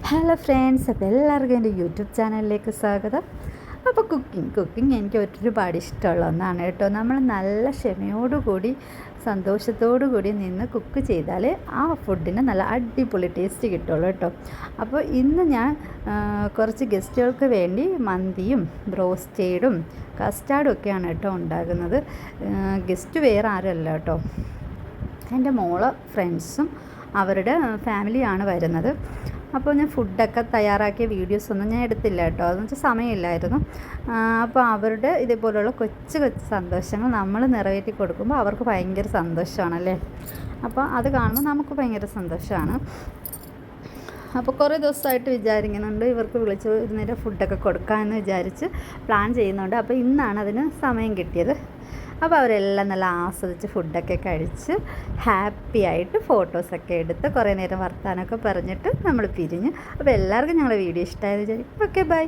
Hello friends, അപ്പോൾ എല്ലാവർക്കും എൻ്റെ യൂട്യൂബ് ചാനലിലേക്ക് സ്വാഗതം. അപ്പോൾ കുക്കിംഗ് എനിക്ക് ഒരുപാട് ഇഷ്ടമുള്ള ഒന്നാണ് കേട്ടോ. നമ്മൾ നല്ല ക്ഷമയോടുകൂടി സന്തോഷത്തോടു കൂടി നിന്ന് കുക്ക് ചെയ്താൽ ആ ഫുഡിന് നല്ല അടിപൊളി ടേസ്റ്റ് കിട്ടുള്ളൂ കേട്ടോ. അപ്പോൾ ഇന്ന് ഞാൻ കുറച്ച് ഗസ്റ്റുകൾക്ക് വേണ്ടി മന്തിയും ബ്രോസ്റ്റേഡും കസ്റ്റാർഡും ഒക്കെയാണ് കേട്ടോ ഉണ്ടാകുന്നത്. ഗസ്റ്റ് വേറെ ആരുമല്ല കേട്ടോ, എൻ്റെ മോളെ ഫ്രണ്ട്സും അവരുടെ ഫാമിലിയാണ് വരുന്നത്. അപ്പോൾ ഞാൻ ഫുഡൊക്കെ തയ്യാറാക്കിയ വീഡിയോസൊന്നും ഞാൻ എടുത്തില്ല കേട്ടോ, അതെന്ന് വെച്ചാൽ സമയമില്ലായിരുന്നു. അപ്പോൾ അവരുടെ ഇതേപോലെയുള്ള കൊച്ചു കൊച്ചു സന്തോഷങ്ങൾ നമ്മൾ നിറവേറ്റി കൊടുക്കുമ്പോൾ അവർക്ക് ഭയങ്കര സന്തോഷമാണല്ലേ. അപ്പോൾ അത് കാണുമ്പോൾ നമുക്ക് ഭയങ്കര സന്തോഷമാണ്. അപ്പോൾ കുറേ ദിവസമായിട്ട് വിചാരിക്കുന്നുണ്ട് ഇവർക്ക് വിളിച്ച് ഒരു നേരം ഫുഡൊക്കെ കൊടുക്കാമെന്ന് വിചാരിച്ച് പ്ലാൻ ചെയ്യുന്നുണ്ട്. അപ്പോൾ ഇന്നാണ് അതിന് സമയം കിട്ടിയത്. അപ്പോൾ അവരെല്ലാം നല്ല ആസ്വദിച്ച് ഫുഡൊക്കെ കഴിച്ച് ഹാപ്പി ആയിട്ട് ഫോട്ടോസൊക്കെ എടുത്ത് കുറേ നേരം വർത്താനമൊക്കെ പറഞ്ഞിട്ട് നമ്മൾ പിരിഞ്ഞു. അപ്പോൾ എല്ലാവർക്കും ഞങ്ങളുടെ വീഡിയോ ഇഷ്ടമായെന്ന് വിചാരിക്കും. Okay, by.